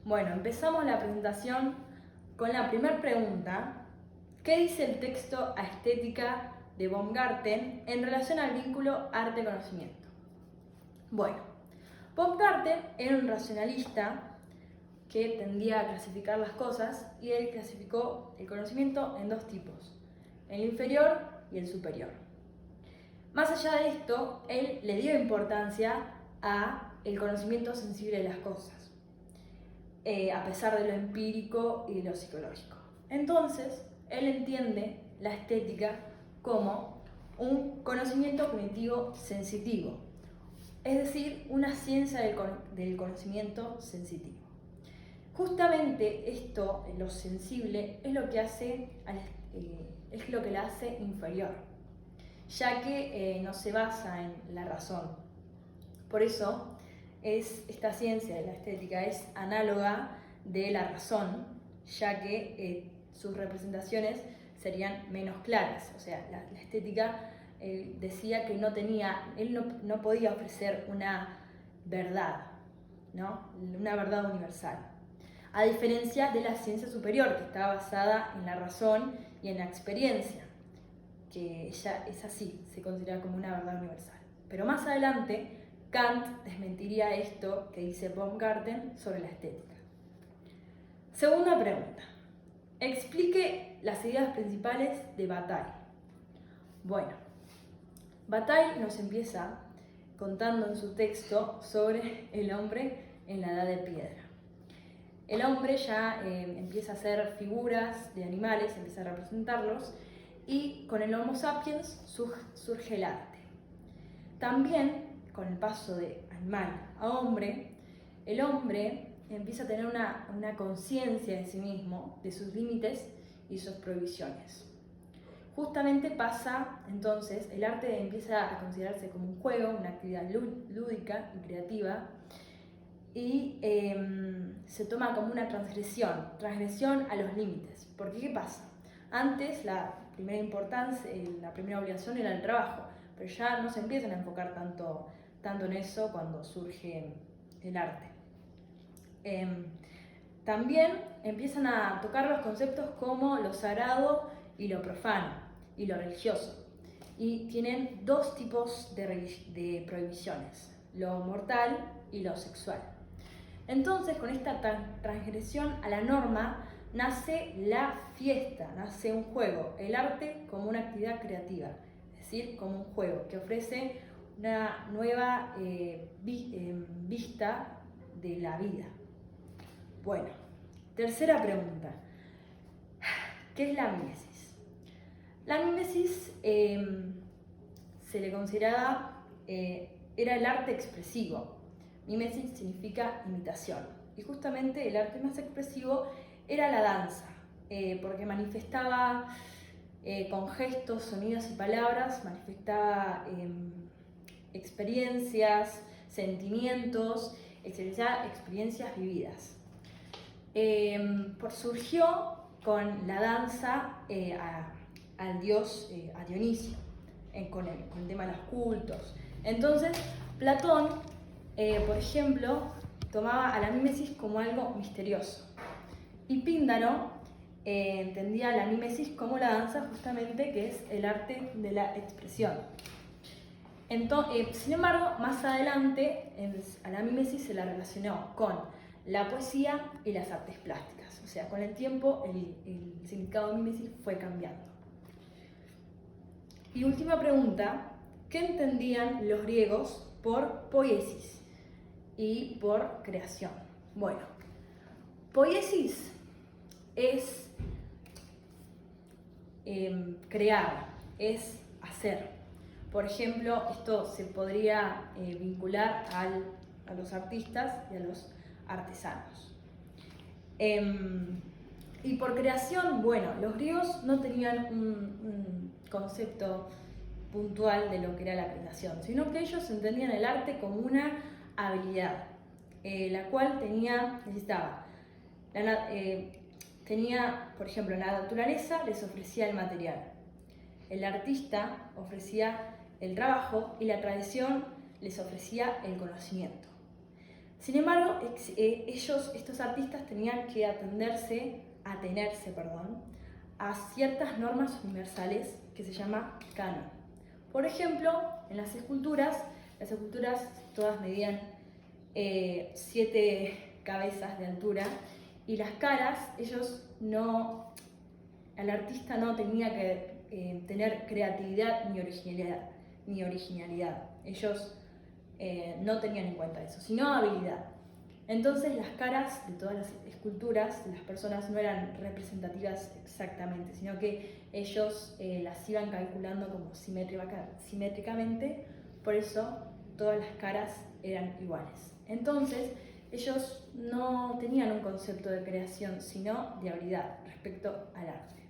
Bueno, empezamos la presentación con la primera pregunta. ¿Qué dice el texto Aesthetica de Baumgarten en relación al vínculo arte-conocimiento? Bueno, Baumgarten era un racionalista que tendía a clasificar las cosas y él clasificó el conocimiento en dos tipos, el inferior y el superior. Más allá de esto, él le dio importancia a el conocimiento sensible de las cosas, a pesar de lo empírico y lo psicológico. Entonces, él entiende la estética como un conocimiento cognitivo sensitivo, es decir, una ciencia del conocimiento sensitivo. Justamente esto, lo sensible, es lo que la hace inferior, ya que no se basa en la razón. Por eso, esta ciencia de la estética es análoga de la razón, ya que sus representaciones serían menos claras. O sea, la estética decía que él no podía ofrecer una verdad, ¿no? Una verdad universal. A diferencia de la ciencia superior, que está basada en la razón y en la experiencia, que ya es así, se considera como una verdad universal. Pero más adelante, Kant desmentiría esto que dice Baumgarten sobre la estética. Segunda pregunta. Explique las ideas principales de Bataille. Bueno, Bataille nos empieza contando en su texto sobre el hombre en la edad de piedra. El hombre ya empieza a hacer figuras de animales, empieza a representarlos, y con el Homo sapiens surge el arte. También, con el paso de animal a hombre, el hombre empieza a tener una conciencia de sí mismo, de sus límites y sus prohibiciones. Justamente pasa, entonces, el arte empieza a considerarse como un juego, una actividad lúdica y creativa, y se toma como una transgresión a los límites. Porque ¿qué pasa? Antes la primera obligación era el trabajo, pero ya no se empiezan a enfocar tanto en eso cuando surge el arte. También empiezan a tocar los conceptos como lo sagrado y lo profano, y lo religioso. Y tienen dos tipos de prohibiciones, lo mortal y lo sexual. Entonces, con esta transgresión a la norma, nace la fiesta, nace un juego, el arte como una actividad creativa, es decir, como un juego que ofrece una nueva vista de la vida. Bueno, tercera pregunta. ¿Qué es la mimesis? La mimesis se le consideraba, era el arte expresivo. Mimesis significa imitación. Y justamente el arte más expresivo era la danza, porque manifestaba con gestos, sonidos y palabras, manifestaba experiencias, sentimientos, experiencias vividas. Surgió con la danza al dios, a Dionisio, con el tema de los cultos. Entonces, Platón, por ejemplo, tomaba a la mímesis como algo misterioso. Y Píndaro entendía la mímesis como la danza, justamente, que es el arte de la expresión. Sin embargo, más adelante a la mímesis se la relacionó con la poesía y las artes plásticas. O sea, con el tiempo el significado de mímesis fue cambiando. Y última pregunta, ¿qué entendían los griegos por poiesis y por creación? Bueno, poiesis es crear, es hacer. Por ejemplo, esto se podría vincular a los artistas y a los artesanos. Y por creación, bueno, los griegos no tenían un concepto puntual de lo que era la creación, sino que ellos entendían el arte como una habilidad, la cual por ejemplo, la naturaleza les ofrecía el material, el artista ofrecía el trabajo y la tradición les ofrecía el conocimiento. Sin embargo, estos artistas tenían que atenerse a ciertas normas universales que se llama canon. Por ejemplo, en las esculturas todas medían 7 cabezas de altura, y las caras, el artista no tenía que tener creatividad ni originalidad. Ellos no tenían en cuenta eso, sino habilidad. Entonces las caras de todas las esculturas de las personas no eran representativas exactamente, sino que ellos las iban calculando como simétricamente, por eso todas las caras eran iguales. Entonces ellos no tenían un concepto de creación, sino de habilidad respecto al arte.